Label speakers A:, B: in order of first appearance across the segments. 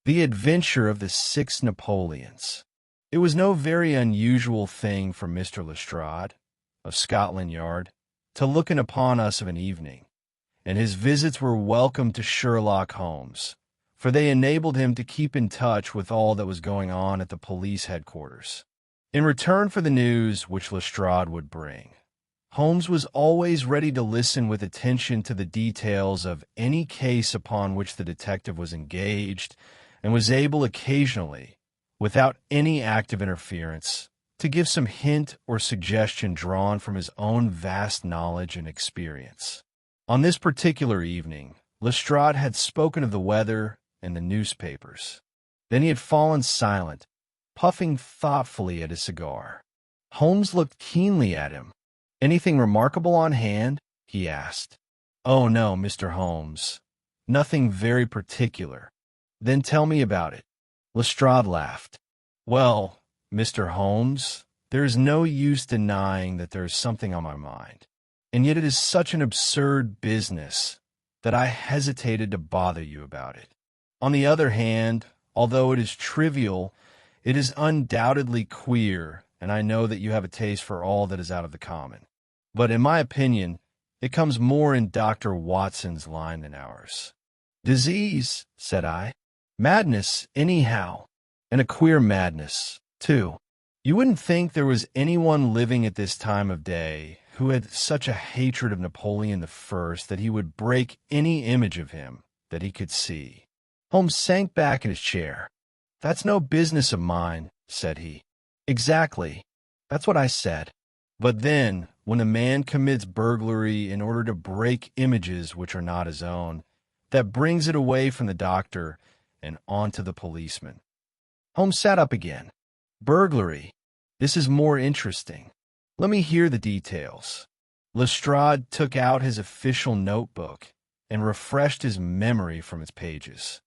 A: The Adventure of the Six Napoleons. It was no very unusual thing for Mr. Lestrade, of Scotland Yard, to look in upon us of an evening, and his visits were welcome to Sherlock Holmes, for they enabled him to keep in touch with all that was going on at the police headquarters. In return for the news which Lestrade would bring, Holmes was always ready to listen with attention to the details of any case upon which the detective was engaged, and was able occasionally, without any active interference, to give some hint or suggestion drawn from his own vast knowledge and experience. On this particular evening, Lestrade had spoken of the weather and the newspapers. Then he had fallen silent, puffing thoughtfully at his cigar. Holmes looked keenly at him. "Anything remarkable on hand?" he asked. "Oh, no, Mr. Holmes. Nothing very particular." "Then tell me about it." Lestrade laughed. "Well, Mr. Holmes, there is no use denying that there is something on my mind, and yet it is such an absurd business that I hesitated to bother you about it. On the other hand, although it is trivial, it is undoubtedly queer, and I know that you have a taste for all that is out of the common. But in my opinion, it comes more in Dr. Watson's line than ours." "Disease," said I. "Madness, anyhow, and a queer madness, too. You wouldn't think there was anyone living at this time of day who had such a hatred of Napoleon I that he would break any image of him that he could see." Holmes sank back in his chair. "That's no business of mine," said he. "Exactly. That's what I said. But then, when a man commits burglary in order to break images which are not his own, that brings it away from the doctor and on to the policeman." Holmes sat up again. "Burglary. This is more interesting. Let me hear the details." Lestrade took out his official notebook and refreshed his memory from its pages.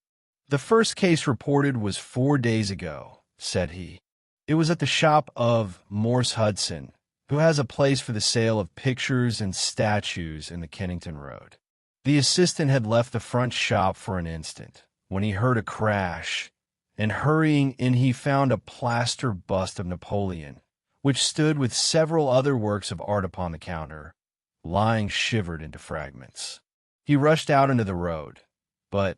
A: "The first case reported was 4 days ago," said he. "It was at the shop of Morse Hudson, who has a place for the sale of pictures and statues in the Kensington Road. The assistant had left the front shop for an instant, when he heard a crash, and hurrying in he found a plaster bust of Napoleon, which stood with several other works of art upon the counter, lying shivered into fragments. He rushed out into the road, but,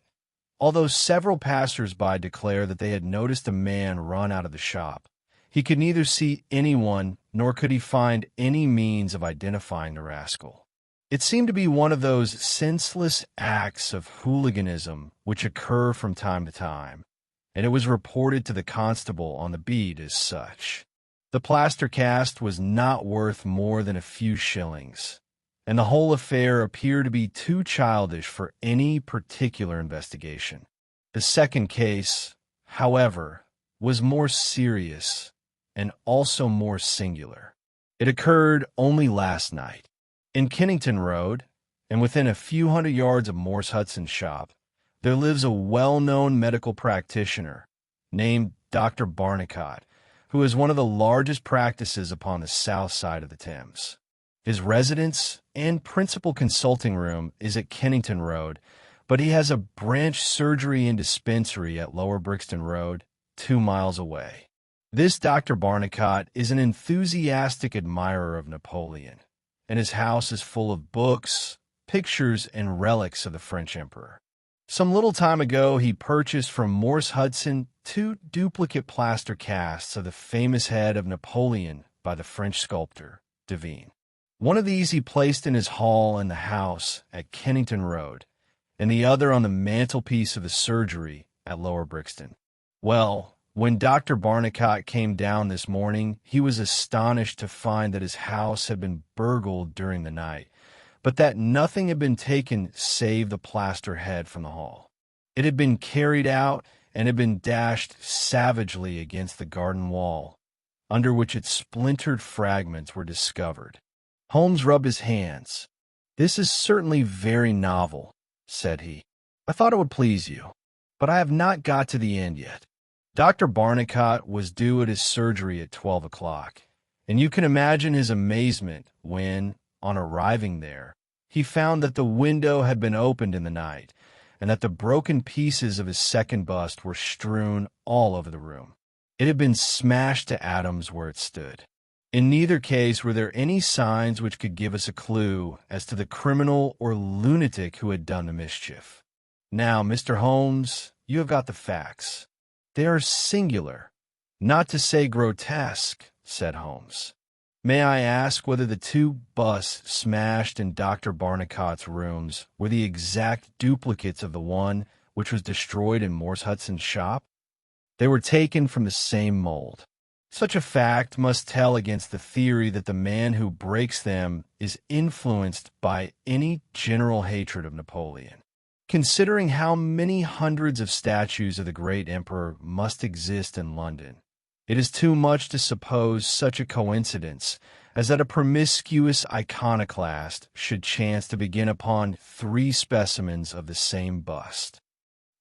A: although several passers-by declared that they had noticed a man run out of the shop, he could neither see anyone nor could he find any means of identifying the rascal. It seemed to be one of those senseless acts of hooliganism which occur from time to time, and it was reported to the constable on the beat as such. The plaster cast was not worth more than a few shillings, and the whole affair appeared to be too childish for any particular investigation. The second case, however, was more serious and also more singular. It occurred only last night. In Kensington Road, and within a few hundred yards of Morse Hudson's shop, there lives a well-known medical practitioner named Dr. Barnicot, who is one of the largest practices upon the south side of the Thames. His residence and principal consulting room is at Kensington Road, but he has a branch surgery and dispensary at Lower Brixton Road, 2 miles away. This Dr. Barnicot is an enthusiastic admirer of Napoleon, and his house is full of books, pictures, and relics of the French emperor. Some little time ago, he purchased from Morse Hudson 2 duplicate plaster casts of the famous head of Napoleon by the French sculptor, Devine. One of these he placed in his hall in the house at Kensington Road, and the other on the mantelpiece of the surgery at Lower Brixton. Well, when Dr. Barnicot came down this morning, he was astonished to find that his house had been burgled during the night, but that nothing had been taken save the plaster head from the hall. It had been carried out and had been dashed savagely against the garden wall, under which its splintered fragments were discovered. Holmes rubbed his hands. "This is certainly very novel," said he. "I thought it would please you, but I have not got to the end yet." Dr. Barnicot was due at his surgery at 12 o'clock, and you can imagine his amazement when, on arriving there, he found that the window had been opened in the night, and that the broken pieces of his second bust were strewn all over the room. It had been smashed to atoms where it stood. In neither case were there any signs which could give us a clue as to the criminal or lunatic who had done the mischief. Now, Mr. Holmes, you have got the facts. They are singular, not to say grotesque, said Holmes. May I ask whether the two busts smashed in Dr. Barnicott's rooms were the exact duplicates of the one which was destroyed in Morse Hudson's shop? They were taken from the same mold. Such a fact must tell against the theory that the man who breaks them is influenced by any general hatred of Napoleon. Considering how many hundreds of statues of the great emperor must exist in London, it is too much to suppose such a coincidence as that a promiscuous iconoclast should chance to begin upon 3 specimens of the same bust.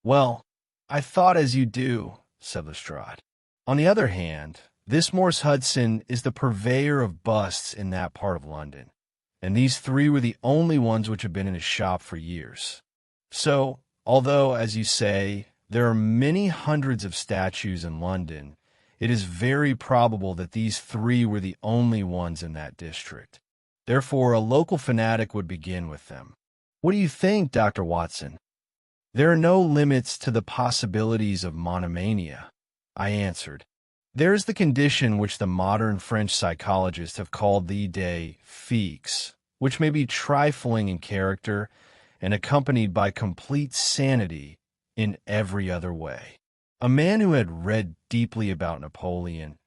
A: Well, I thought as you do, said Lestrade. On the other hand, this Morse Hudson is the purveyor of busts in that part of London, and these 3 were the only ones which have been in his shop for years. So, although, as you say, there are many hundreds of statues in London, it is very probable that these 3 were the only ones in that district. Therefore, a local fanatic would begin with them. What do you think, Dr. Watson? There are no limits to the possibilities of monomania, I answered. There is the condition which the modern French psychologists have called the idée fixe, which may be trifling in character and accompanied by complete sanity in every other way. A man who had read deeply about Napoleon,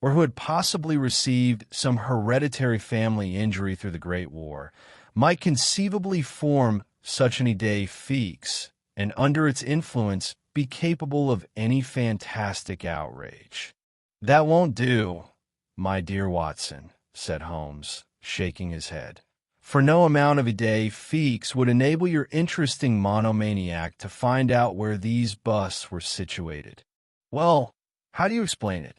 A: or who had possibly received some hereditary family injury through the Great War, might conceivably form such an idée fixe, and under its influence be capable of any fantastic outrage. That won't do, my dear Watson, said Holmes, shaking his head. For no amount of idée fixe would enable your interesting monomaniac to find out where these busts were situated. Well, how do you explain it?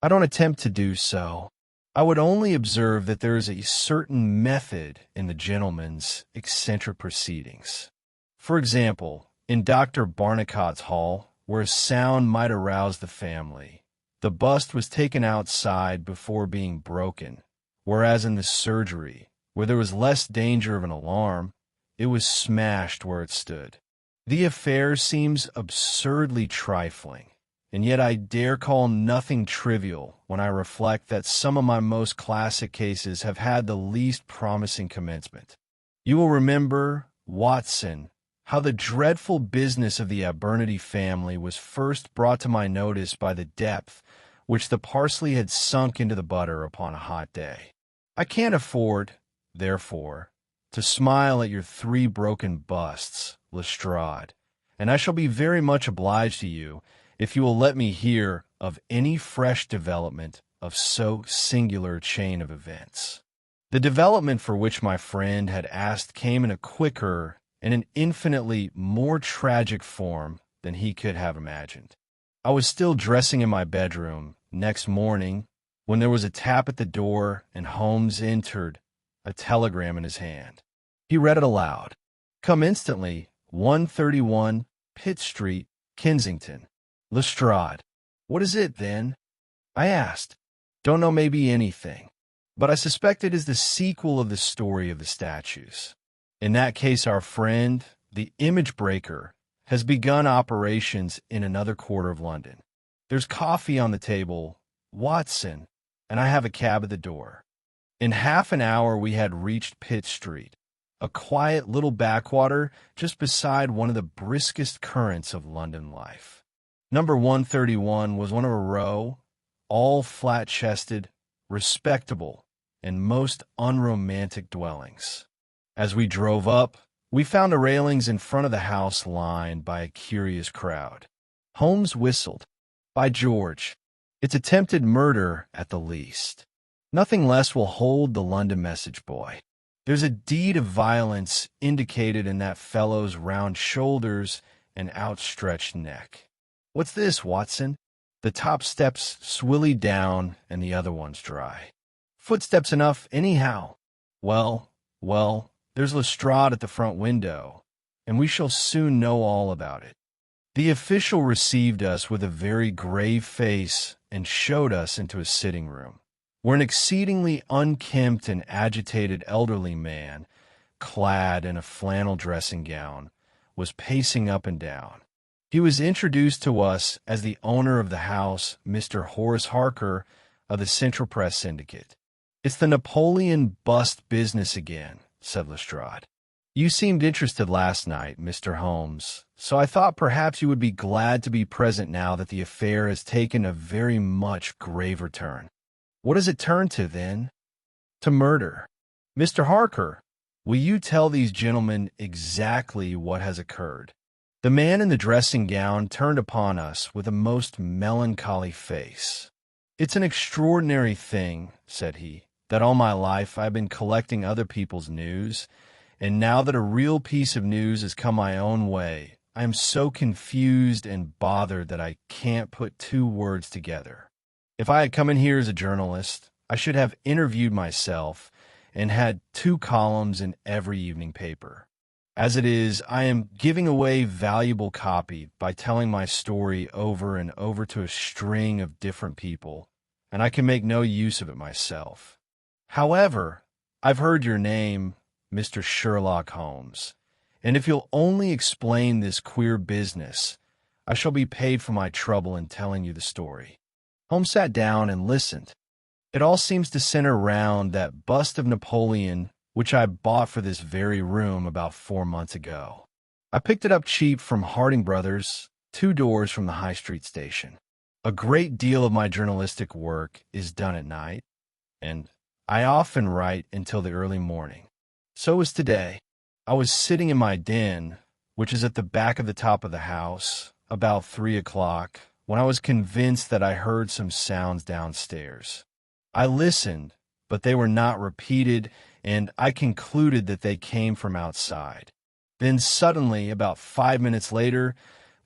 A: I don't attempt to do so. I would only observe that there is a certain method in the gentleman's eccentric proceedings. For example, in Dr. Barnicott's hall, where a sound might arouse the family, the bust was taken outside before being broken, whereas in the surgery, where there was less danger of an alarm, it was smashed where it stood. The affair seems absurdly trifling, and yet I dare call nothing trivial when I reflect that some of my most classic cases have had the least promising commencement. You will remember, Watson, how the dreadful business of the Abernethy family was first brought to my notice by the depth which the parsley had sunk into the butter upon a hot day. I can't afford, therefore, to smile at your 3 broken busts, Lestrade, and I shall be very much obliged to you if you will let me hear of any fresh development of so singular a chain of events. The development for which my friend had asked came in a quicker and an infinitely more tragic form than he could have imagined. I was still dressing in my bedroom next morning when there was a tap at the door and Holmes entered, a telegram in his hand. He read it aloud. Come instantly, 131 Pitt Street, Kensington. Lestrade. What is it, then? I asked. Don't know, maybe anything, but I suspect it is the sequel of the story of the statues. In that case, our friend, the image breaker, has begun operations in another quarter of London. There's coffee on the table, Watson, and I have a cab at the door. In half an hour we had reached Pitt Street, a quiet little backwater just beside one of the briskest currents of London life. Number 131 was one of a row, all flat-chested, respectable, and most unromantic dwellings. As we drove up, we found the railings in front of the house lined by a curious crowd. Holmes whistled. By George, it's attempted murder at the least. Nothing less will hold the London message boy. There's a deed of violence indicated in that fellow's round shoulders and outstretched neck. What's this, Watson? The top steps swilly down and the other one's dry. Footsteps enough anyhow. Well, there's Lestrade at the front window, and we shall soon know all about it." The official received us with a very grave face and showed us into a sitting room, where an exceedingly unkempt and agitated elderly man, clad in a flannel dressing gown, was pacing up and down. He was introduced to us as the owner of the house, Mr. Horace Harker of the Central Press Syndicate. "It's the Napoleon bust business again," said Lestrade. "You seemed interested last night, Mr. Holmes, so I thought perhaps you would be glad to be present now that the affair has taken a very much graver turn." "What has it turned to, then?" "To murder. Mr. Harker, will you tell these gentlemen exactly what has occurred?" The man in the dressing gown turned upon us with a most melancholy face. "It's an extraordinary thing," said he, "that all my life I have been collecting other people's news, and now that a real piece of news has come my own way, I am so confused and bothered that I can't put two words together. If I had come in here as a journalist, I should have interviewed myself and had 2 columns in every evening paper. As it is, I am giving away valuable copy by telling my story over and over to a string of different people, and I can make no use of it myself. However, I've heard your name, Mr. Sherlock Holmes, and if you'll only explain this queer business, I shall be paid for my trouble in telling you the story." Holmes sat down and listened. "It all seems to center round that bust of Napoleon which I bought for this very room about 4 months ago. I picked it up cheap from Harding Brothers, 2 doors from the High Street station. A great deal of my journalistic work is done at night, and I often write until the early morning. So was today. I was sitting in my den, which is at the back of the top of the house, about 3 o'clock, when I was convinced that I heard some sounds downstairs. I listened, but they were not repeated, and I concluded that they came from outside. Then suddenly, about 5 minutes later,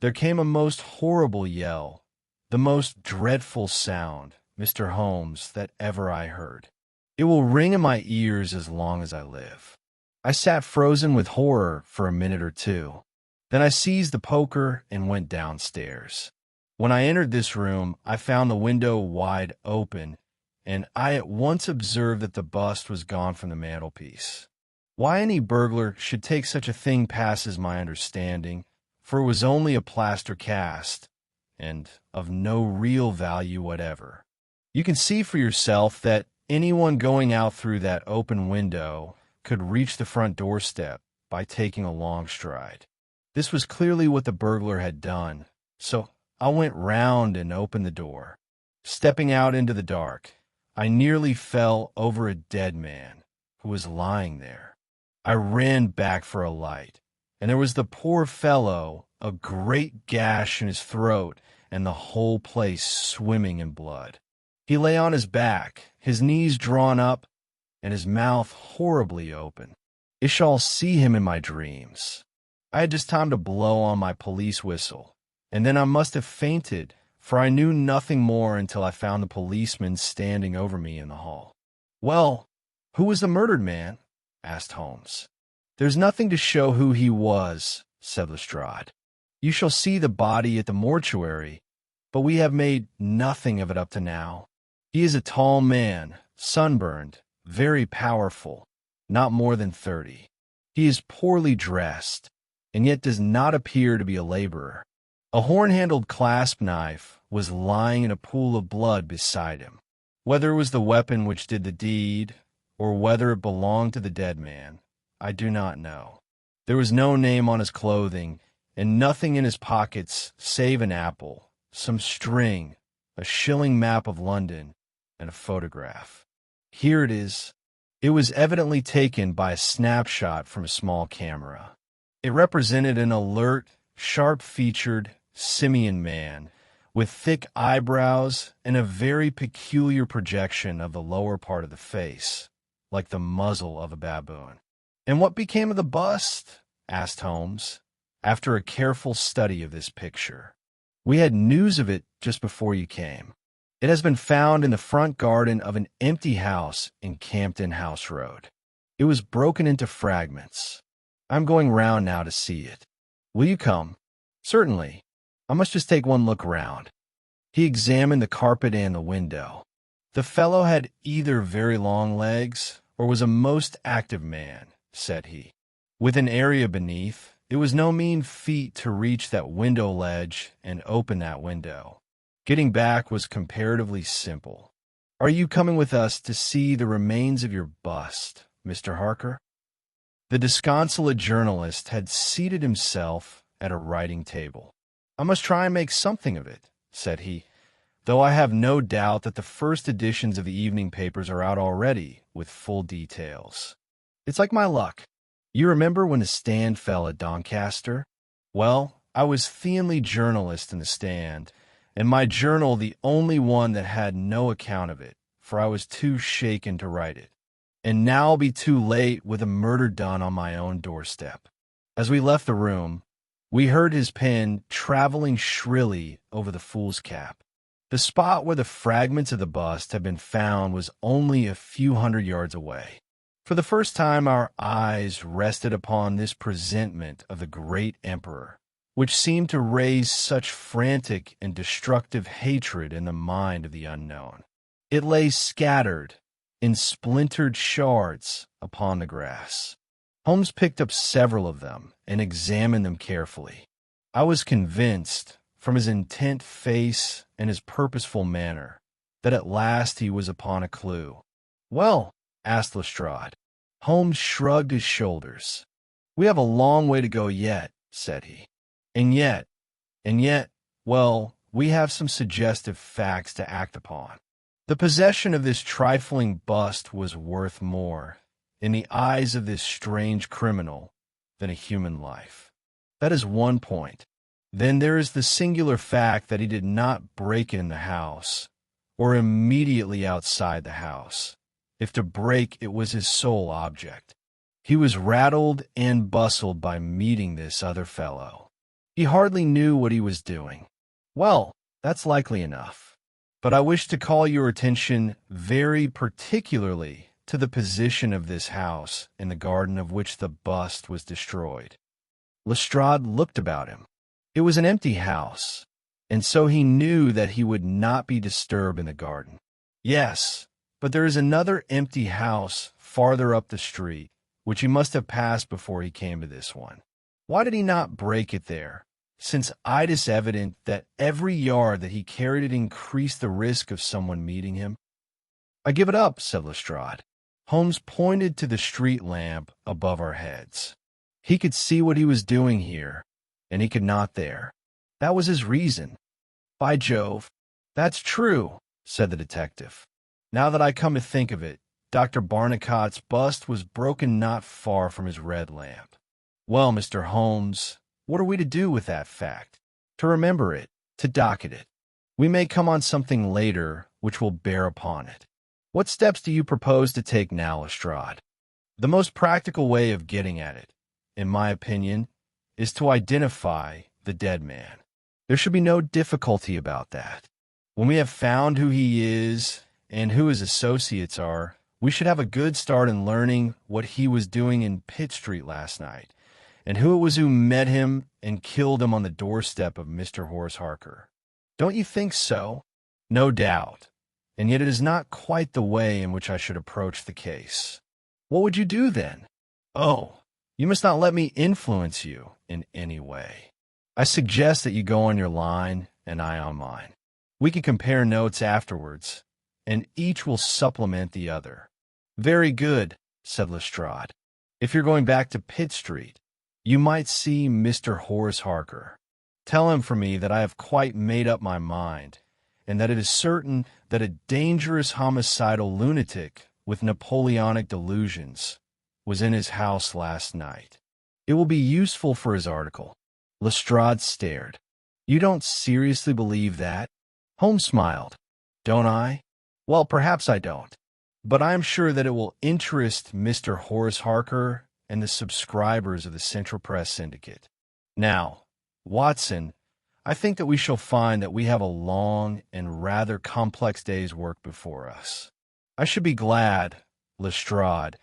A: there came a most horrible yell, the most dreadful sound, Mr. Holmes, that ever I heard. It will ring in my ears as long as I live. I sat frozen with horror for a minute or two. Then I seized the poker and went downstairs. When I entered this room, I found the window wide open, and I at once observed that the bust was gone from the mantelpiece. Why any burglar should take such a thing passes my understanding, for it was only a plaster cast, and of no real value whatever. You can see for yourself that anyone going out through that open window could reach the front doorstep by taking a long stride. This was clearly what the burglar had done, so I went round and opened the door. Stepping out into the dark, I nearly fell over a dead man who was lying there. I ran back for a light, and there was the poor fellow, a great gash in his throat, and the whole place swimming in blood. He lay on his back, his knees drawn up, and his mouth horribly open. I shall see him in my dreams. I had just time to blow on my police whistle, and then I must have fainted, for I knew nothing more until I found the policeman standing over me in the hall. "Well, who was the murdered man?" asked Holmes. "There's nothing to show who he was," said Lestrade. "You shall see the body at the mortuary, but we have made nothing of it up to now. He is a tall man, sunburned, very powerful, not more than 30. He is poorly dressed, and yet does not appear to be a laborer. A horn-handled clasp knife was lying in a pool of blood beside him. Whether it was the weapon which did the deed, or whether it belonged to the dead man, I do not know. There was no name on his clothing, and nothing in his pockets save an apple, some string, a shilling map of London, and a photograph. Here it is. It was evidently taken by a snapshot from a small camera. It represented an alert, sharp-featured, simian man, with thick eyebrows and a very peculiar projection of the lower part of the face, like the muzzle of a baboon. "And what became of the bust?" asked Holmes, after a careful study of this picture. "We had news of it just before you came. It has been found in the front garden of an empty house in Campden House Road. It was broken into fragments. I'm going round now to see it. Will you come? Certainly. I must just take one look round. He examined the carpet and the window. The fellow had either very long legs or was a most active man, said he. With an area beneath, it was no mean feat to reach that window ledge and open that window. Getting back was comparatively simple. Are you coming with us to see the remains of your bust, Mr. Harker? The disconsolate journalist had seated himself at a writing table. I must try and make something of it, said he, though I have no doubt that the first editions of the evening papers are out already with full details. It's like my luck. You remember when the Stand fell at Doncaster? Well, I was Theonly journalist in the Stand, and my journal the only one that had no account of it, for I was too shaken to write it. And now I'll be too late with a murder done on my own doorstep. As we left the room, we heard his pen traveling shrilly over the fool's cap. The spot where the fragments of the bust had been found was only a few hundred yards away. For the first time our eyes rested upon this presentment of the great emperor, which seemed to raise such frantic and destructive hatred in the mind of the unknown. It lay scattered in splintered shards upon the grass. Holmes picked up several of them and examined them carefully. I was convinced, from his intent face and his purposeful manner, that at last he was upon a clue. "Well?" asked Lestrade. Holmes shrugged his shoulders. "We have a long way to go yet," said he. And yet, well, we have some suggestive facts to act upon. The possession of this trifling bust was worth more, in the eyes of this strange criminal, than a human life. That is one point. Then there is the singular fact that he did not break in the house, or immediately outside the house, if to break it was his sole object. He was rattled and bustled by meeting this other fellow. He hardly knew what he was doing. Well, that's likely enough. But I wish to call your attention very particularly to the position of this house in the garden of which the bust was destroyed. Lestrade looked about him. It was an empty house, and so he knew that he would not be disturbed in the garden. Yes, but there is another empty house farther up the street, which he must have passed before he came to this one. Why did he not break it there, since it is evident that every yard that he carried it increased the risk of someone meeting him? "I give it up," said Lestrade. Holmes pointed to the street lamp above our heads. He could see what he was doing here, and he could not there. That was his reason. "By Jove, that's true," said the detective. "Now that I come to think of it, Dr. Barnicott's bust was broken not far from his red lamp. Well, Mr. Holmes, what are we to do with that fact? To remember it, to docket it. We may come on something later which will bear upon it. What steps do you propose to take now, Lestrade?" "The most practical way of getting at it, in my opinion, is to identify the dead man. There should be no difficulty about that. When we have found who he is and who his associates are, we should have a good start in learning what he was doing in Pitt Street last night, and who it was who met him and killed him on the doorstep of Mr. Horace Harker. Don't you think so?" "No doubt. And yet it is not quite the way in which I should approach the case." "What would you do then?" "Oh, you must not let me influence you in any way. I suggest that you go on your line and I on mine. We can compare notes afterwards, and each will supplement the other." "Very good," said Lestrade. "If you're going back to Pitt Street, you might see Mr. Horace Harker. Tell him for me that I have quite made up my mind, and that it is certain that a dangerous homicidal lunatic with Napoleonic delusions was in his house last night. It will be useful for his article." Lestrade stared. "You don't seriously believe that?" Holmes smiled. "Don't I? Well, perhaps I don't. But I am sure that it will interest Mr. Horace Harker and the subscribers of the Central Press Syndicate. Now, Watson, I think that we shall find that we have a long and rather complex day's work before us. I should be glad, Lestrade,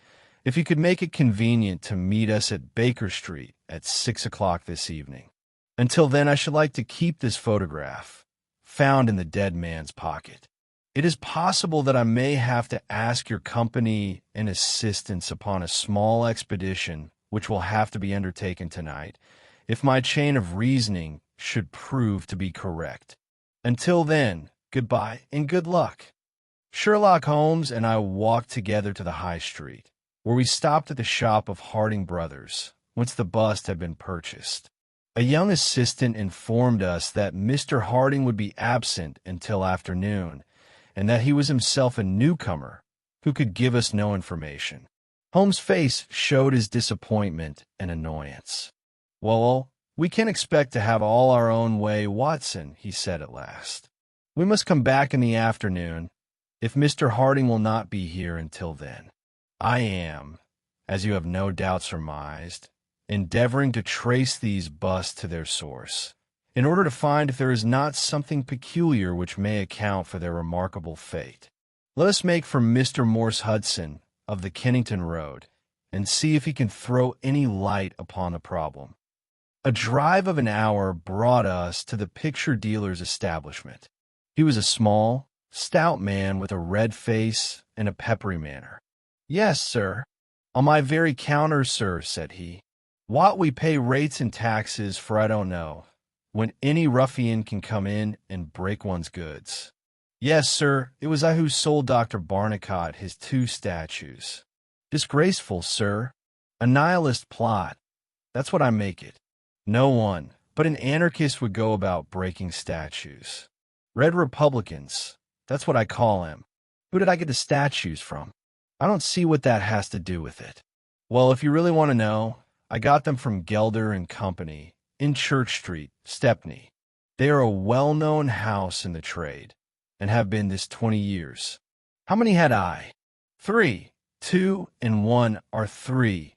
A: if you could make it convenient to meet us at Baker Street at 6 o'clock this evening. Until then, I should like to keep this photograph, found in the dead man's pocket. It is possible that I may have to ask your company and assistance upon a small expedition which will have to be undertaken tonight, if my chain of reasoning should prove to be correct. Until then, goodbye and good luck. Sherlock Holmes and I walked together to the High Street, where we stopped at the shop of Harding Brothers, whence the bust had been purchased. A young assistant informed us that Mr. Harding would be absent until afternoon, and that he was himself a newcomer who could give us no information. Holmes' face showed his disappointment and annoyance. "Well, we can't expect to have all our own way, Watson," he said at last. "We must come back in the afternoon, if Mr. Harding will not be here until then. I am, as you have no doubt surmised, endeavoring to trace these busts to their source, in order to find if there is not something peculiar which may account for their remarkable fate. Let us make for Mr. Morse Hudson of the Kensington Road, and see if he can throw any light upon the problem." A drive of an hour brought us to the picture dealer's establishment. He was a small, stout man with a red face and a peppery manner. "Yes, sir. On my very counter, sir," said he. "What we pay rates and taxes for I don't know, when any ruffian can come in and break one's goods. Yes, sir, it was I who sold Dr. Barnicot his 2 statues. Disgraceful, sir. A nihilist plot. That's what I make it. No one but an anarchist would go about breaking statues. Red Republicans, that's what I call them. Who did I get the statues from? I don't see what that has to do with it. Well, if you really want to know, I got them from Gelder and Company, in Church Street, Stepney. They are a well-known house in the trade, and have been this 20 years. How many had I? 3. 2 and 1 are 3.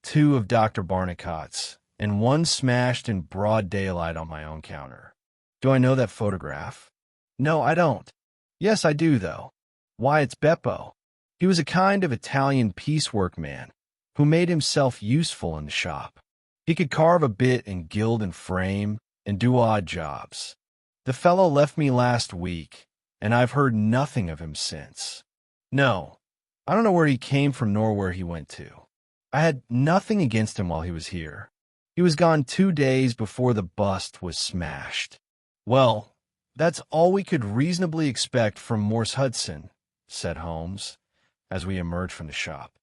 A: 2 of Dr. Barnicot's, and 1 smashed in broad daylight on my own counter. Do I know that photograph? No, I don't. Yes, I do, though. Why, it's Beppo. He was a kind of Italian piecework man, who made himself useful in the shop. He could carve a bit and gild and frame, and do odd jobs. The fellow left me last week, and I've heard nothing of him since. No, I don't know where he came from nor where he went to. I had nothing against him while he was here. He was gone 2 days before the bust was smashed. Well, that's all we could reasonably expect from Morse Hudson, said Holmes, as we emerged from the shop.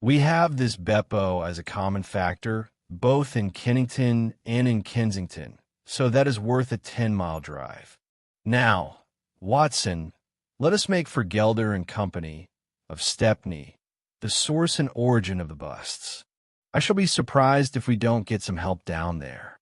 A: We have this Beppo as a common factor, both in Kennington and in Kensington, so that is worth a 10-mile drive. Now, Watson, let us make for Gelder and Company, of Stepney, the source and origin of the busts. I shall be surprised if we don't get some help down there.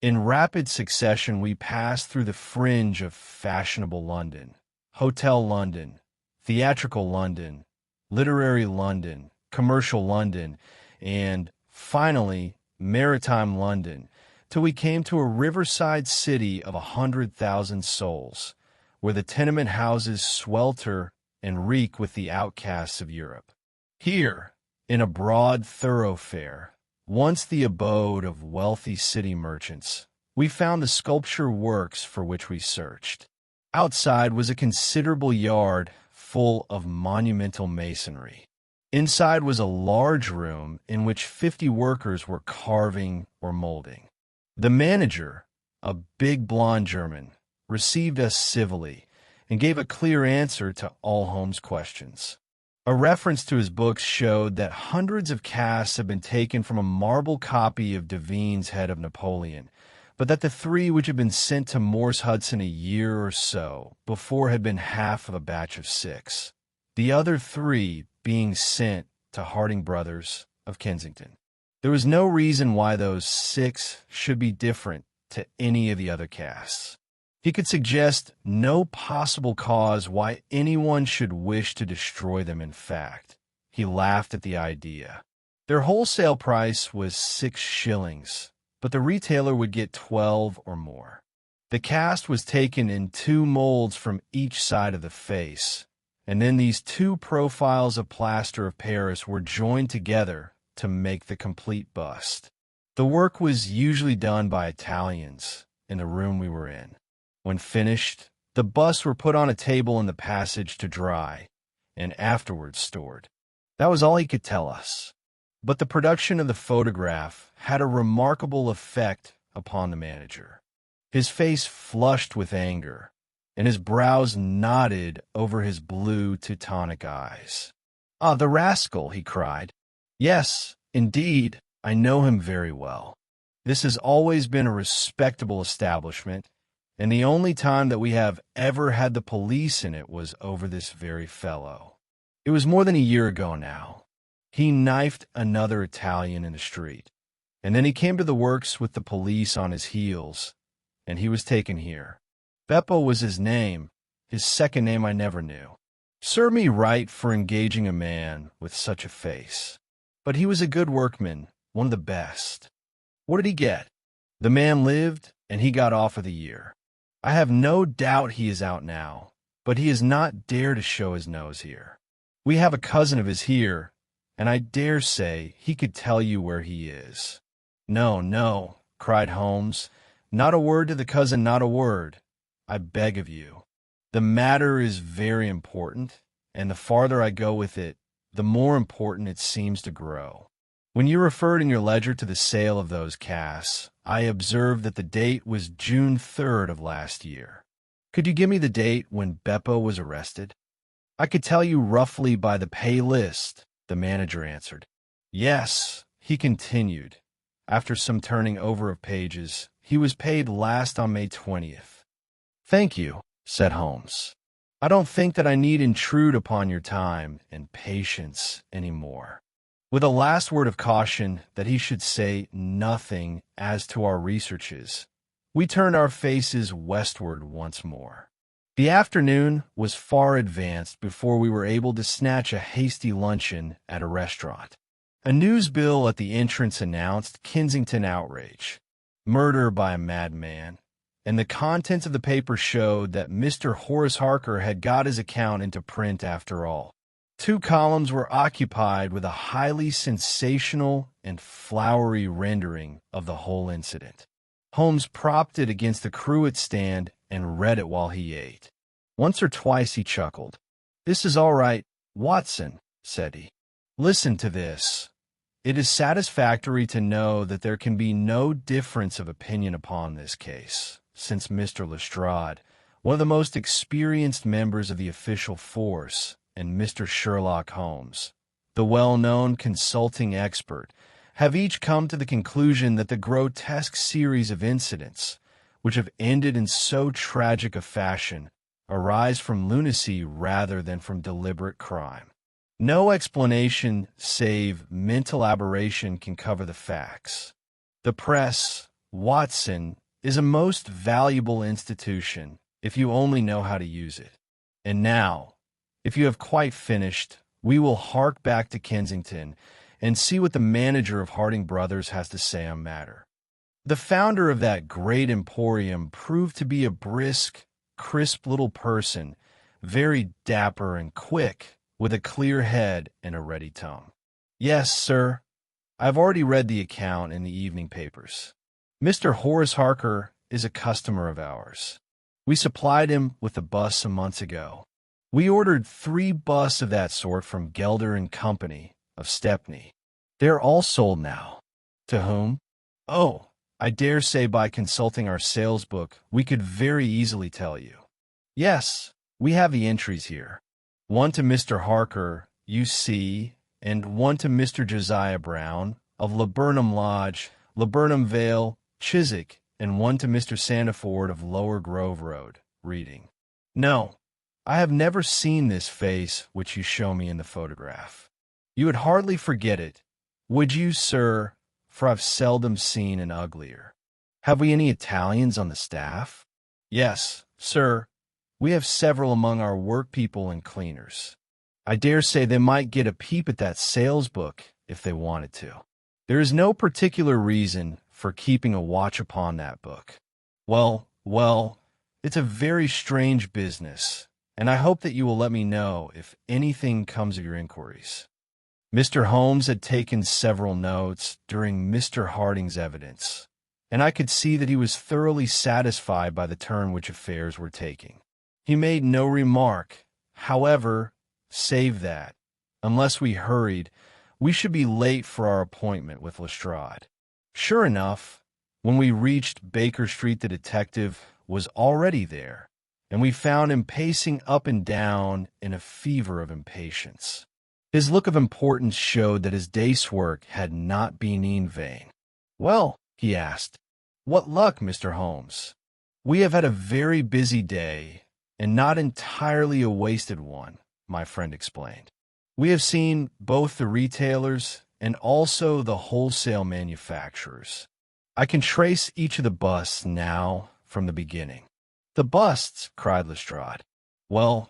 A: In rapid succession, we pass through the fringe of fashionable London, Hotel London, theatrical London, literary London, commercial London, and, finally, maritime London, till we came to a riverside city of 100,000 souls, where the tenement houses swelter and reek with the outcasts of Europe. Here, in a broad thoroughfare, once the abode of wealthy city merchants, we found the sculpture works for which we searched. Outside was a considerable yard full of monumental masonry. Inside was a large room in which 50 workers were carving or molding. The manager, a big blond German, received us civilly and gave a clear answer to all Holmes' questions. A reference to his books showed that hundreds of casts had been taken from a marble copy of Devine's head of Napoleon, but that the 3 which had been sent to Morse Hudson a year or so before had been half of a batch of 6, the other 3 being sent to Harding Brothers of Kensington. There was no reason why those 6 should be different to any of the other casts. He could suggest no possible cause why anyone should wish to destroy them. In fact, he laughed at the idea. Their wholesale price was 6 shillings, but the retailer would get 12 or more. The cast was taken in 2 molds from each side of the face, and then these two profiles of plaster of Paris were joined together to make the complete bust. The work was usually done by Italians in the room we were in. When finished, the busts were put on a table in the passage to dry, and afterwards stored. That was all he could tell us. But the production of the photograph had a remarkable effect upon the manager. His face flushed with anger, and his brows knotted over his blue Teutonic eyes. "Ah, the rascal!" he cried. "Yes, indeed, I know him very well. This has always been a respectable establishment, and the only time that we have ever had the police in it was over this very fellow. It was more than a year ago now. He knifed another Italian in the street, and then he came to the works with the police on his heels, and he was taken here. Beppo was his name. His second name I never knew. Served me right for engaging a man with such a face. But he was a good workman, one of the best. What did he get? The man lived, and he got off of the year. I have no doubt he is out now, but he has not dared to show his nose here. We have a cousin of his here, and I dare say he could tell you where he is." "No, no," cried Holmes. "Not a word to the cousin, not a word. I beg of you. The matter is very important, and the farther I go with it, the more important it seems to grow. When you referred in your ledger to the sale of those casts, I observed that the date was June 3rd of last year. Could you give me the date when Beppo was arrested?" "I could tell you roughly by the pay list," the manager answered. "Yes," he continued, after some turning over of pages, "he was paid last on May 20th. "Thank you," said Holmes. "I don't think that I need intrude upon your time and patience any more." With a last word of caution that he should say nothing as to our researches, we turned our faces westward once more. The afternoon was far advanced before we were able to snatch a hasty luncheon at a restaurant. A news bill at the entrance announced Kensington outrage, murder by a madman, and the contents of the paper showed that Mr. Horace Harker had got his account into print after all. 2 columns were occupied with a highly sensational and flowery rendering of the whole incident. Holmes propped it against the cruet stand and read it while he ate. Once or twice he chuckled. "This is all right, Watson," said he. "Listen to this. It is satisfactory to know that there can be no difference of opinion upon this case, since Mr. Lestrade, one of the most experienced members of the official force, and Mr. Sherlock Holmes, the well-known consulting expert, have each come to the conclusion that the grotesque series of incidents, which have ended in so tragic a fashion, arise from lunacy rather than from deliberate crime. No explanation save mental aberration can cover the facts. The press, Watson, is a most valuable institution if you only know how to use it. And now, if you have quite finished, we will hark back to Kensington and see what the manager of Harding Brothers has to say on matter. The founder of that great emporium proved to be a brisk, crisp little person, very dapper and quick, with a clear head and a ready tongue. "Yes, sir, I've already read the account in the evening papers. Mr. Horace Harker is a customer of ours. We supplied him with the busts some months ago. We ordered 3 busts of that sort from Gelder and Company of Stepney. They're all sold now." "To whom?" "Oh, I dare say by consulting our sales book we could very easily tell you. Yes, we have the entries here. One to Mr. Harker, U.C., and one to Mr. Josiah Brown, of Laburnum Lodge, Laburnum Vale, Chiswick, and one to Mr. Sandiford of Lower Grove Road, Reading. No, I have never seen this face which you show me in the photograph. You would hardly forget it, would you, sir, for I've seldom seen an uglier. Have we any Italians on the staff?" "Yes, sir. We have several among our work people and cleaners. I dare say they might get a peep at that sales book if they wanted to. There is no particular reason for keeping a watch upon that book. Well, it's a very strange business, and I hope that you will let me know if anything comes of your inquiries. Mr. Holmes had taken several notes during Mr. Harding's evidence, and I could see that he was thoroughly satisfied by the turn which affairs were taking. He made no remark, however, save that, unless we hurried, we should be late for our appointment with Lestrade. Sure enough, when we reached Baker Street, the detective was already there, and we found him pacing up and down in a fever of impatience. His look of importance showed that his day's work had not been in vain. "Well," he asked, "what luck, Mr. Holmes? We have had a very busy day, and not entirely a wasted one," my friend explained. "We have seen both the retailers and also the wholesale manufacturers. I can trace each of the busts now from the beginning." "The busts!" cried Lestrade. Well,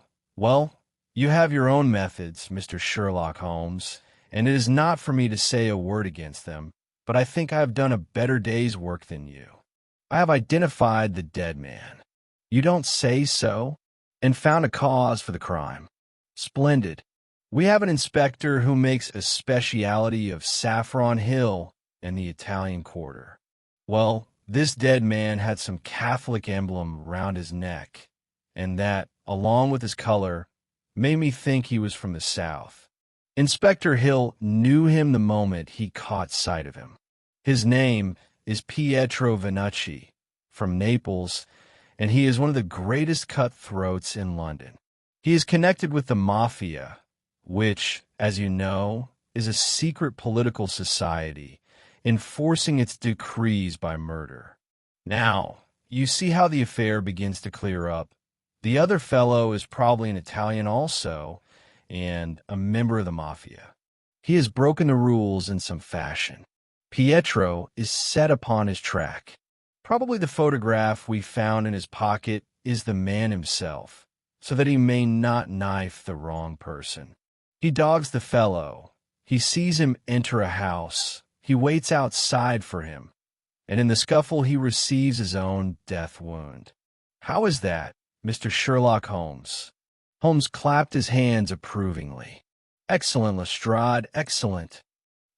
A: you have your own methods, Mr. Sherlock Holmes, and it is not for me to say a word against them, but I think I have done a better day's work than you. I have identified the dead man." "You don't say so?" "And found a cause for the crime." "Splendid. We have an inspector who makes a speciality of Saffron Hill and the Italian Quarter. Well, this dead man had some Catholic emblem round his neck, and that, along with his color, made me think he was from the South. Inspector Hill knew him the moment he caught sight of him. His name is Pietro Venucci, from Naples, and he is one of the greatest cutthroats in London. He is connected with the Mafia, which, as you know, is a secret political society enforcing its decrees by murder. Now, you see how the affair begins to clear up. The other fellow is probably an Italian also, and a member of the Mafia. He has broken the rules in some fashion. Pietro is set upon his track. Probably the photograph we found in his pocket is the man himself, so that he may not knife the wrong person. He dogs the fellow. He sees him enter a house. He waits outside for him, and in the scuffle he receives his own death wound. How is that, Mr. Sherlock Holmes?" Holmes clapped his hands approvingly. "Excellent, Lestrade, excellent,"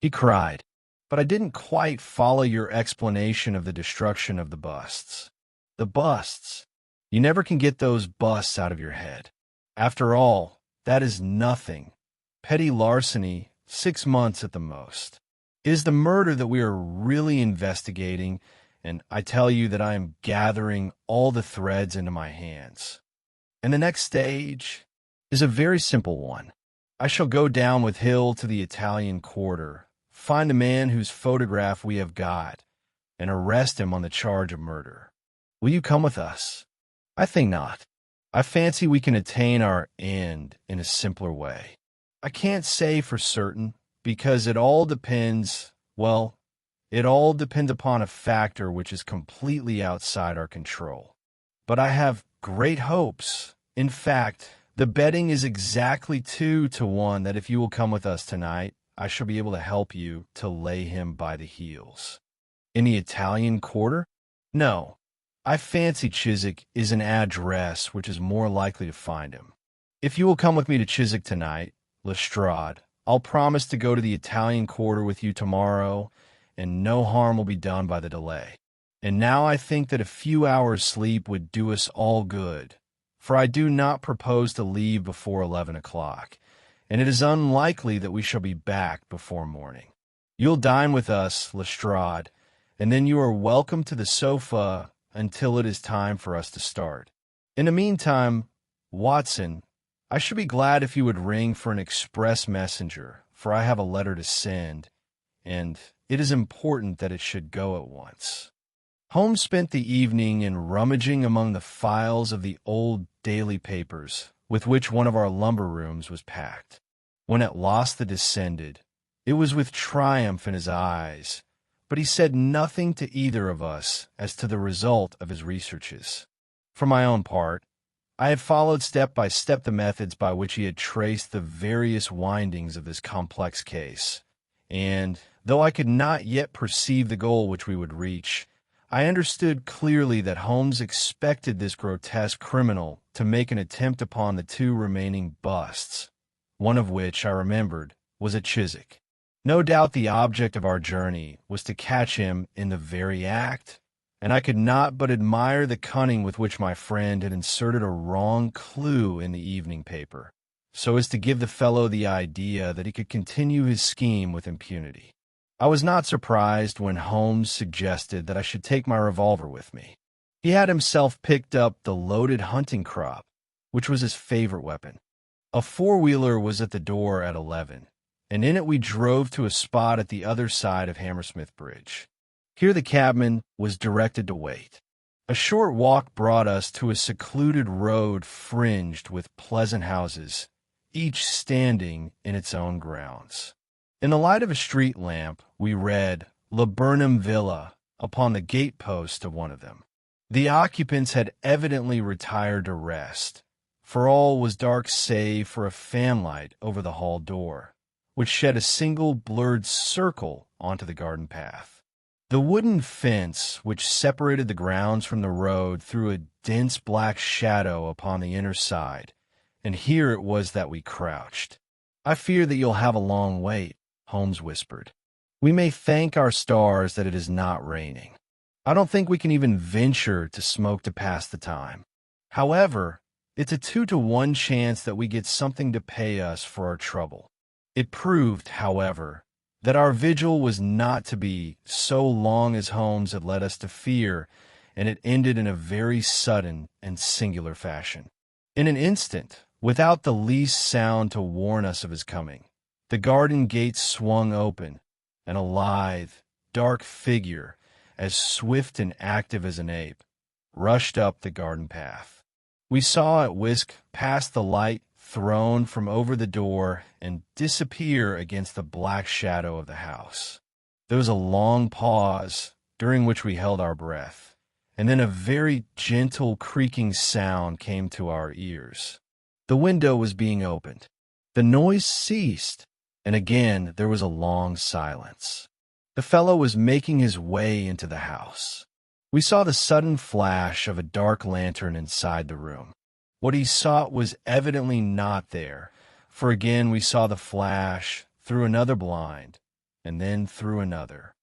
A: he cried. "But I didn't quite follow your explanation of the destruction of the busts." "The busts? You never can get those busts out of your head. After all, that is nothing. Petty larceny, 6 months at the most. It is the murder that we are really investigating, and I tell you that I am gathering all the threads into my hands. And the next stage is a very simple one. I shall go down with Hill to the Italian Quarter, find the man whose photograph we have got, and arrest him on the charge of murder. Will you come with us?" "I think not. I fancy we can attain our end in a simpler way. I can't say for certain, because it all depends upon a factor which is completely outside our control. But I have great hopes. In fact, the betting is exactly 2-1 that if you will come with us tonight, I shall be able to help you to lay him by the heels." "In the Italian Quarter?" "No. I fancy Chiswick is an address which is more likely to find him. If you will come with me to Chiswick tonight, Lestrade, I'll promise to go to the Italian Quarter with you tomorrow, and no harm will be done by the delay. And now I think that a few hours' sleep would do us all good, for I do not propose to leave before 11 o'clock, and it is unlikely that we shall be back before morning. You'll dine with us, Lestrade, and then you are welcome to the sofa until it is time for us to start. In the meantime, Watson, I should be glad if you would ring for an express messenger, for I have a letter to send, and it is important that it should go at once." Holmes spent the evening in rummaging among the files of the old daily papers with which one of our lumber rooms was packed. When at last the descended, it was with triumph in his eyes, but he said nothing to either of us as to the result of his researches. For my own part, I had followed step by step the methods by which he had traced the various windings of this complex case, and, though I could not yet perceive the goal which we would reach, I understood clearly that Holmes expected this grotesque criminal to make an attempt upon the two remaining busts, one of which, I remembered, was at Chiswick. No doubt the object of our journey was to catch him in the very act, and I could not but admire the cunning with which my friend had inserted a wrong clue in the evening paper, so as to give the fellow the idea that he could continue his scheme with impunity. I was not surprised when Holmes suggested that I should take my revolver with me. He had himself picked up the loaded hunting crop, which was his favorite weapon. A four-wheeler was at the door at 11, and in it we drove to a spot at the other side of Hammersmith Bridge. Here the cabman was directed to wait. A short walk brought us to a secluded road fringed with pleasant houses, each standing in its own grounds. In the light of a street lamp, we read Laburnum Villa upon the gate-post of one of them. The occupants had evidently retired to rest, for all was dark save for a fanlight over the hall door, which shed a single blurred circle onto the garden path. The wooden fence which separated the grounds from the road threw a dense black shadow upon the inner side, and here it was that we crouched. "I fear that you'll have a long wait," Holmes whispered. "We may thank our stars that it is not raining. I don't think we can even venture to smoke to pass the time. However, it's a 2-to-1 chance that we get something to pay us for our trouble." It proved, however, that our vigil was not to be so long as Holmes had led us to fear, and it ended in a very sudden and singular fashion. In an instant, without the least sound to warn us of his coming, the garden gate swung open, and a lithe, dark figure, as swift and active as an ape, rushed up the garden path. We saw it whisk past the light thrown from over the door and disappear against the black shadow of the house. There was a long pause, during which we held our breath, and then a very gentle creaking sound came to our ears. The window was being opened. The noise ceased, and again there was a long silence. The fellow was making his way into the house. We saw the sudden flash of a dark lantern inside the room. What he sought was evidently not there, for again we saw the flash through another blind, and then through another.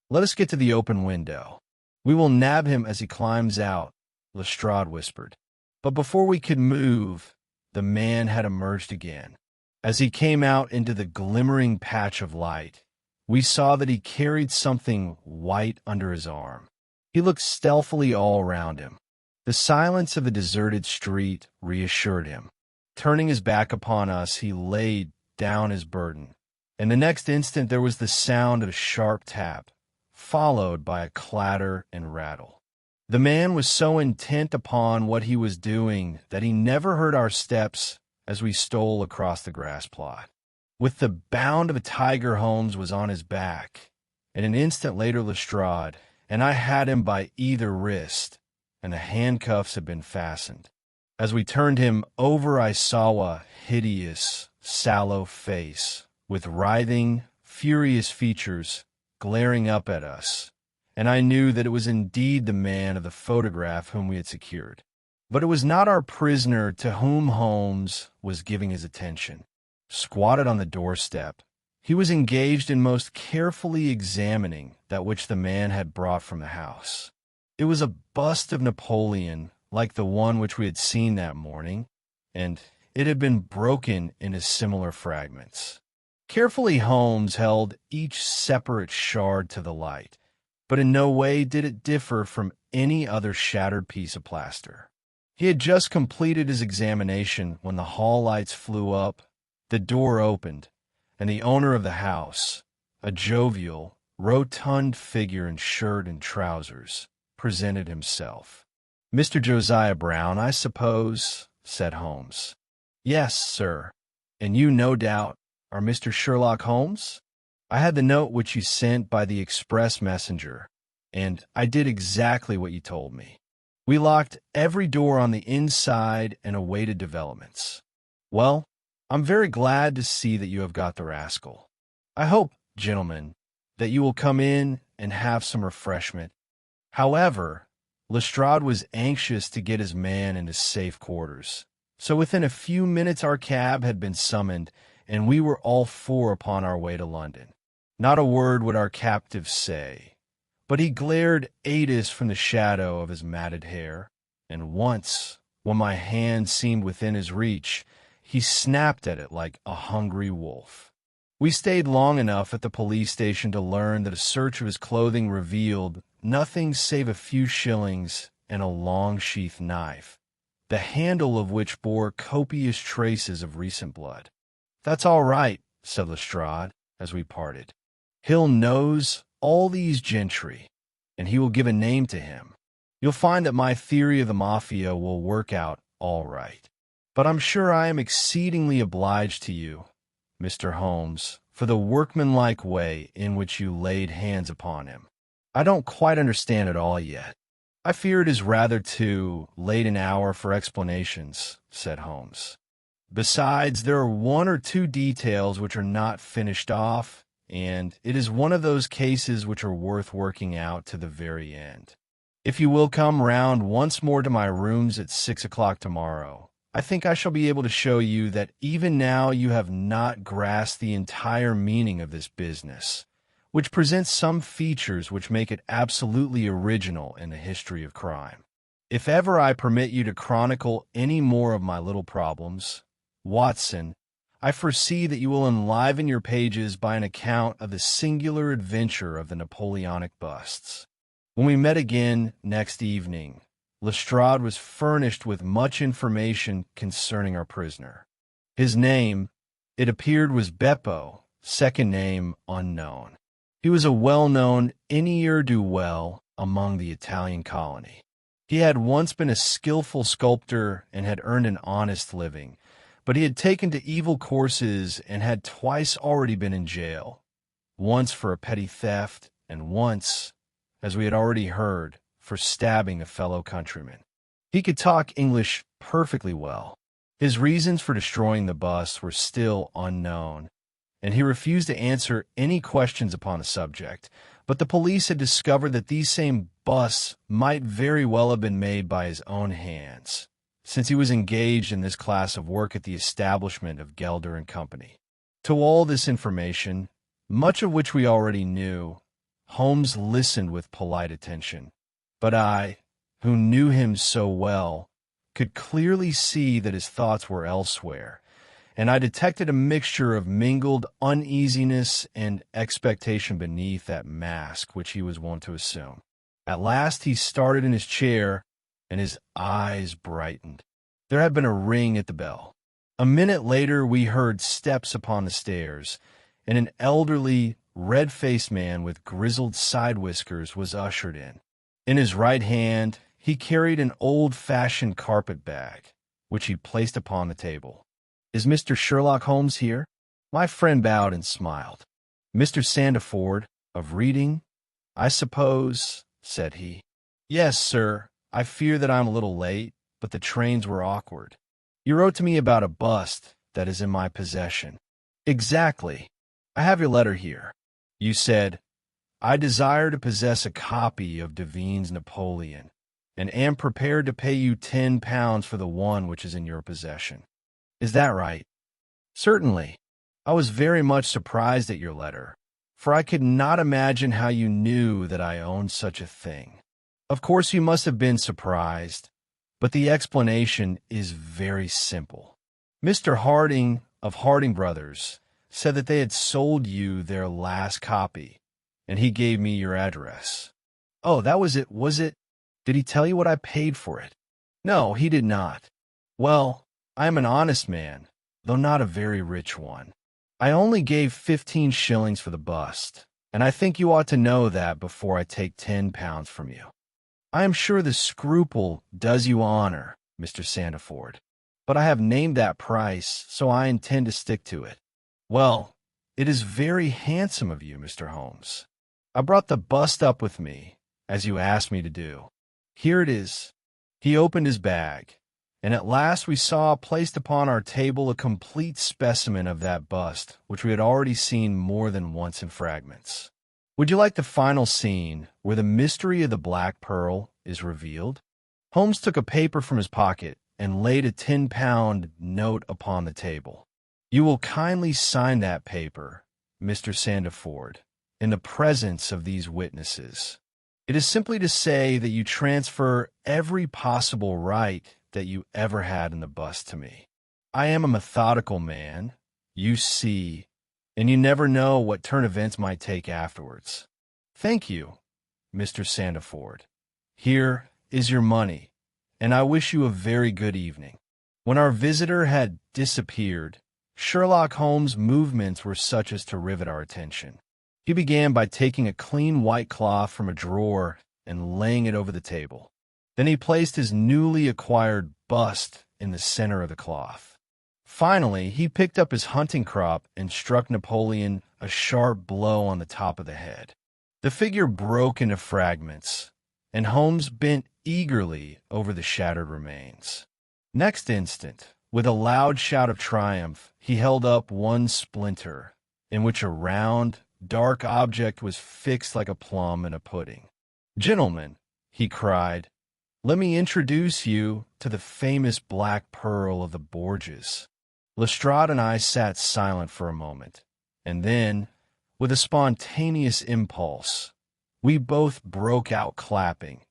A: "Let us get to the open window. We will nab him as he climbs out," Lestrade whispered. But before we could move, the man had emerged again. As he came out into the glimmering patch of light, we saw that he carried something white under his arm. He looked stealthily all around him. The silence of the deserted street reassured him. Turning his back upon us, he laid down his burden, and the next instant there was the sound of a sharp tap, followed by a clatter and rattle. The man was so intent upon what he was doing that he never heard our steps as we stole across the grass plot. With the bound of a tiger, Holmes was on his back, and an instant later Lestrade, and I had him by either wrist, and the handcuffs had been fastened. As we turned him over, I saw a hideous, sallow face, with writhing, furious features glaring up at us, and I knew that it was indeed the man of the photograph whom we had secured. But it was not our prisoner to whom Holmes was giving his attention. Squatted on the doorstep, he was engaged in most carefully examining that which the man had brought from the house. It was a bust of Napoleon, like the one which we had seen that morning, and it had been broken into similar fragments. Carefully Holmes held each separate shard to the light, but in no way did it differ from any other shattered piece of plaster. He had just completed his examination when the hall lights flew up, the door opened, and the owner of the house, a jovial, rotund figure in shirt and trousers, presented himself. "Mr. Josiah Brown, I suppose," said Holmes. "Yes, sir. And you, no doubt, are Mr. Sherlock Holmes? I had the note which you sent by the express messenger, and I did exactly what you told me. We locked every door on the inside and awaited developments. Well, I'm very glad to see that you have got the rascal. I hope, gentlemen, that you will come in and have some refreshment. However, Lestrade was anxious to get his man into safe quarters, so within a few minutes our cab had been summoned, and we were all four upon our way to London. Not a word would our captive say, but he glared at us from the shadow of his matted hair, and once, when my hand seemed within his reach, he snapped at it like a hungry wolf. We stayed long enough at the police station to learn that a search of his clothing revealed nothing save a few shillings and a long-sheath knife, the handle of which bore copious traces of recent blood. "That's all right," said Lestrade, as we parted. "Hill knows all these gentry, and he will give a name to him. You'll find that my theory of the Mafia will work out all right. But I'm sure I am exceedingly obliged to you, Mr. Holmes, for the workmanlike way in which you laid hands upon him. I don't quite understand it all yet. I fear it is rather too late an hour for explanations," said Holmes. "Besides, there are one or two details which are not finished off, and it is one of those cases which are worth working out to the very end. If you will come round once more to my rooms at 6 o'clock tomorrow, I think I shall be able to show you that even now you have not grasped the entire meaning of this business, which presents some features which make it absolutely original in the history of crime. If ever I permit you to chronicle any more of my little problems, Watson, I foresee that you will enliven your pages by an account of the singular adventure of the Napoleonic busts." When we met again next evening, Lestrade was furnished with much information concerning our prisoner. His name, it appeared, was Beppo, second name unknown. He was a well-known ne'er-do-well among the Italian colony. He had once been a skillful sculptor and had earned an honest living, but he had taken to evil courses and had twice already been in jail, once for a petty theft and once, as we had already heard, for stabbing a fellow countryman. He could talk English perfectly well. His reasons for destroying the busts were still unknown, and he refused to answer any questions upon the subject, but the police had discovered that these same busts might very well have been made by his own hands, since he was engaged in this class of work at the establishment of Gelder and Company. To all this information, much of which we already knew, Holmes listened with polite attention, but I, who knew him so well, could clearly see that his thoughts were elsewhere, and I detected a mixture of mingled uneasiness and expectation beneath that mask which he was wont to assume. At last he started in his chair, and his eyes brightened. There had been a ring at the bell. A minute later we heard steps upon the stairs, and an elderly, red-faced man with grizzled side whiskers was ushered in. In his right hand he carried an old-fashioned carpet bag, which he placed upon the table. "Is Mr. Sherlock Holmes here?" My friend bowed and smiled. "Mr. Sandiford, of Reading, I suppose," said he. "Yes, sir. I fear that I am a little late, but the trains were awkward. You wrote to me about a bust that is in my possession." "Exactly. I have your letter here. You said, 'I desire to possess a copy of Devine's Napoleon, and am prepared to pay you £10 for the one which is in your possession.' Is that right?" "Certainly. I was very much surprised at your letter, for I could not imagine how you knew that I owned such a thing. Of course you must have been surprised, but the explanation is very simple. Mr. Harding of Harding Brothers said that they had sold you their last copy, and he gave me your address." "Oh, that was it, was it? Did he tell you what I paid for it?" "No, he did not." "Well, I am an honest man, though not a very rich one. I only gave 15 shillings for the bust, and I think you ought to know that before I take £10 from you. I am sure the scruple does you honor, Mr. Sandiford, but I have named that price, so I intend to stick to it." "Well, it is very handsome of you, Mr. Holmes. I brought the bust up with me, as you asked me to do. Here it is." He opened his bag, and at last we saw placed upon our table a complete specimen of that bust which we had already seen more than once in fragments. Would you like the final scene where the mystery of the black pearl is revealed? Holmes took a paper from his pocket and laid a 10-pound note upon the table. You will kindly sign that paper, Mr. Sandiford, in the presence of these witnesses. It is simply to say that you transfer every possible right that you ever had in the bust to me. I am a methodical man, you see, and you never know what turn events might take afterwards. Thank you, Mr. Sandiford. Here is your money, and I wish you a very good evening. When our visitor had disappeared, Sherlock Holmes' movements were such as to rivet our attention. He began by taking a clean white cloth from a drawer and laying it over the table. Then he placed his newly acquired bust in the center of the cloth. Finally, he picked up his hunting crop and struck Napoleon a sharp blow on the top of the head. The figure broke into fragments, and Holmes bent eagerly over the shattered remains. Next instant, with a loud shout of triumph, he held up one splinter, in which a round, dark object was fixed like a plum in a pudding. "Gentlemen," he cried, "let me introduce you to the famous black pearl of the Borgias." Lestrade and I sat silent for a moment, and then, with a spontaneous impulse, we both broke out clapping,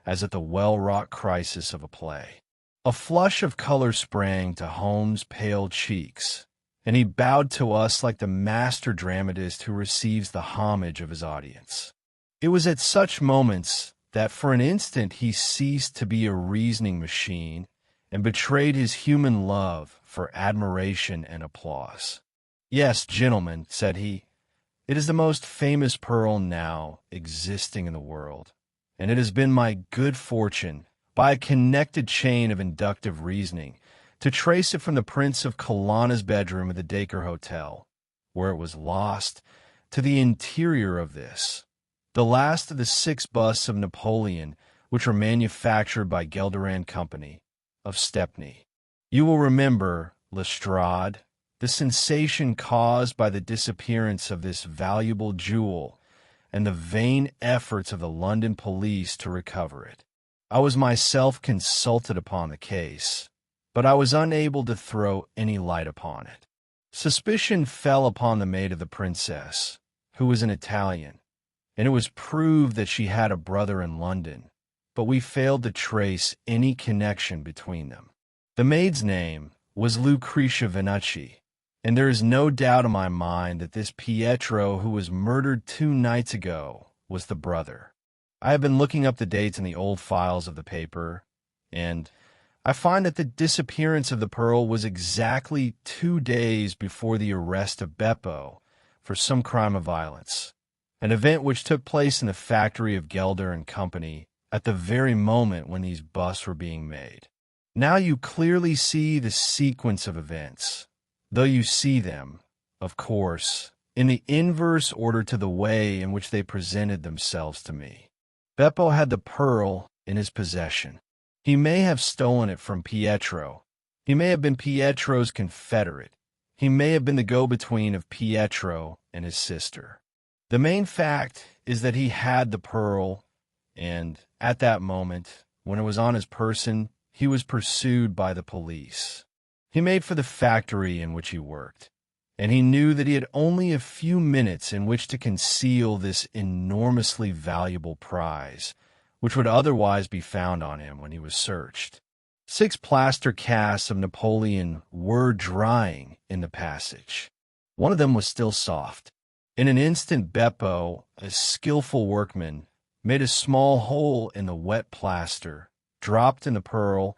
A: as at the well-wrought crisis of a play. A flush of color sprang to Holmes' pale cheeks, and he bowed to us like the master dramatist who receives the homage of his audience. It was at such moments that for an instant he ceased to be a reasoning machine and betrayed his human love for admiration and applause. "Yes, gentlemen," said he, "it is the most famous pearl now existing in the world, and it has been my good fortune, by a connected chain of inductive reasoning, to trace it from the Prince of Colonna's bedroom at the Dacre Hotel, where it was lost, to the interior of this, the last of the 6 busts of Napoleon, which were manufactured by Gelder & Company, of Stepney. You will remember, Lestrade, the sensation caused by the disappearance of this valuable jewel and the vain efforts of the London police to recover it. I was myself consulted upon the case, but I was unable to throw any light upon it. Suspicion fell upon the maid of the princess, who was an Italian, and it was proved that she had a brother in London, but we failed to trace any connection between them. The maid's name was Lucretia Venucci, and there is no doubt in my mind that this Pietro who was murdered 2 nights ago was the brother. I have been looking up the dates in the old files of the paper, and I find that the disappearance of the pearl was exactly 2 days before the arrest of Beppo for some crime of violence, an event which took place in the factory of Gelder & Company at the very moment when these busts were being made. Now you clearly see the sequence of events, though you see them, of course, in the inverse order to the way in which they presented themselves to me. Beppo had the pearl in his possession. He may have stolen it from Pietro. He may have been Pietro's confederate. He may have been the go-between of Pietro and his sister. The main fact is that he had the pearl, and at that moment, when it was on his person, he was pursued by the police. He made for the factory in which he worked, and he knew that he had only a few minutes in which to conceal this enormously valuable prize, which would otherwise be found on him when he was searched. 6 plaster casts of Napoleon were drying in the passage. One of them was still soft. In an instant, Beppo, a skillful workman, made a small hole in the wet plaster, dropped in the pearl,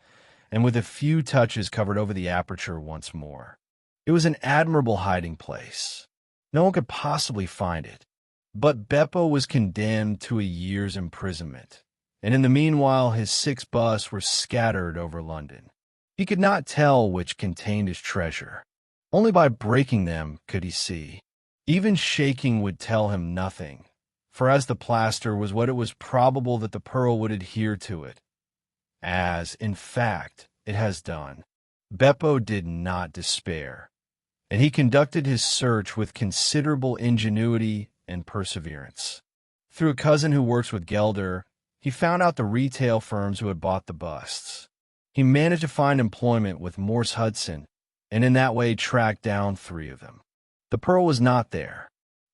A: and with a few touches covered over the aperture once more. It was an admirable hiding place. No one could possibly find it. But Beppo was condemned to a year's imprisonment, and in the meanwhile his 6 busts were scattered over London. He could not tell which contained his treasure. Only by breaking them could he see. Even shaking would tell him nothing, for as the plaster was what it was probable that the pearl would adhere to it, as, in fact, it has done. Beppo did not despair, and he conducted his search with considerable ingenuity and perseverance. Through a cousin who works with Gelder, he found out the retail firms who had bought the busts. He managed to find employment with Morse Hudson, and in that way tracked down 3 of them. The pearl was not there.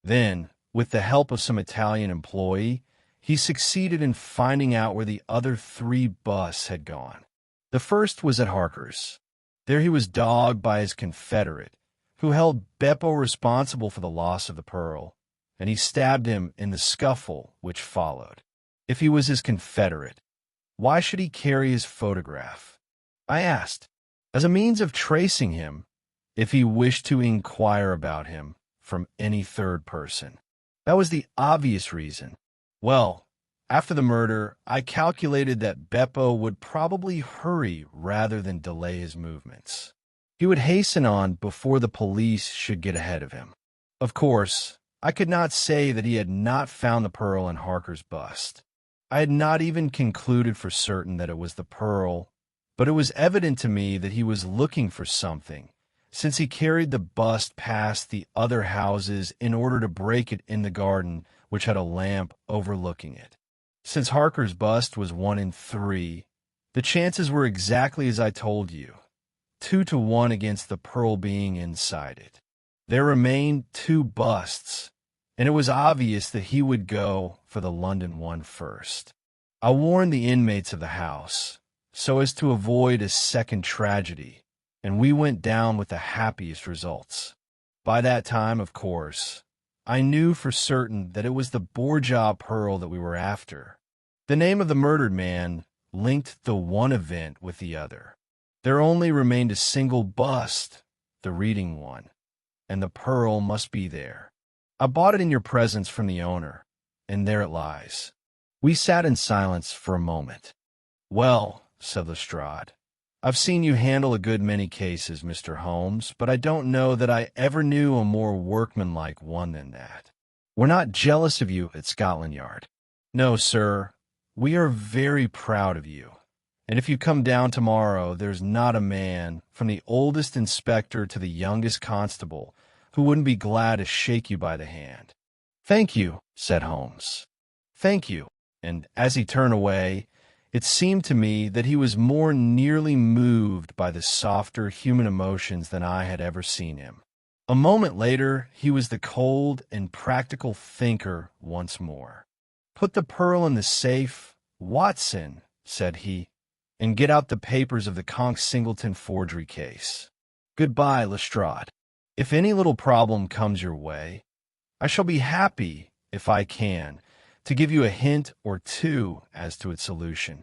A: Then, with the help of some Italian employee, he succeeded in finding out where the other 3 busts had gone. The first was at Harker's. There he was dogged by his confederate, who held Beppo responsible for the loss of the pearl, and he stabbed him in the scuffle which followed. If he was his confederate, why should he carry his photograph? I asked, as a means of tracing him, if he wished to inquire about him from any third person. That was the obvious reason. Well, after the murder, I calculated that Beppo would probably hurry rather than delay his movements. He would hasten on before the police should get ahead of him. Of course, I could not say that he had not found the pearl in Harker's bust. I had not even concluded for certain that it was the pearl, but it was evident to me that he was looking for something, since he carried the bust past the other houses in order to break it in the garden, which had a lamp overlooking it. Since Harker's bust was 1 in 3, the chances were exactly as I told you, 2 to 1 against the pearl being inside it. There remained 2 busts, and it was obvious that he would go for the London one first. I warned the inmates of the house, so as to avoid a second tragedy, and we went down with the happiest results. By that time, of course, I knew for certain that it was the Borgia pearl that we were after. The name of the murdered man linked the one event with the other. There only remained a single bust, the reading one, and the pearl must be there. I bought it in your presence from the owner, and there it lies. We sat in silence for a moment. Well, said Lestrade, I've seen you handle a good many cases, Mr. Holmes, but I don't know that I ever knew a more workmanlike one than that. We're not jealous of you at Scotland Yard. No, sir, we are very proud of you. And if you come down tomorrow, there's not a man, from the oldest inspector to the youngest constable, who wouldn't be glad to shake you by the hand. Thank you, said Holmes. Thank you. And as he turned away, it seemed to me that he was more nearly moved by the softer human emotions than I had ever seen him. A moment later, he was the cold and practical thinker once more. Put the pearl in the safe, Watson, said he, and get out the papers of the Conk Singleton forgery case. Goodbye, Lestrade. If any little problem comes your way, I shall be happy, if I can, to give you a hint or 2 as to its solution.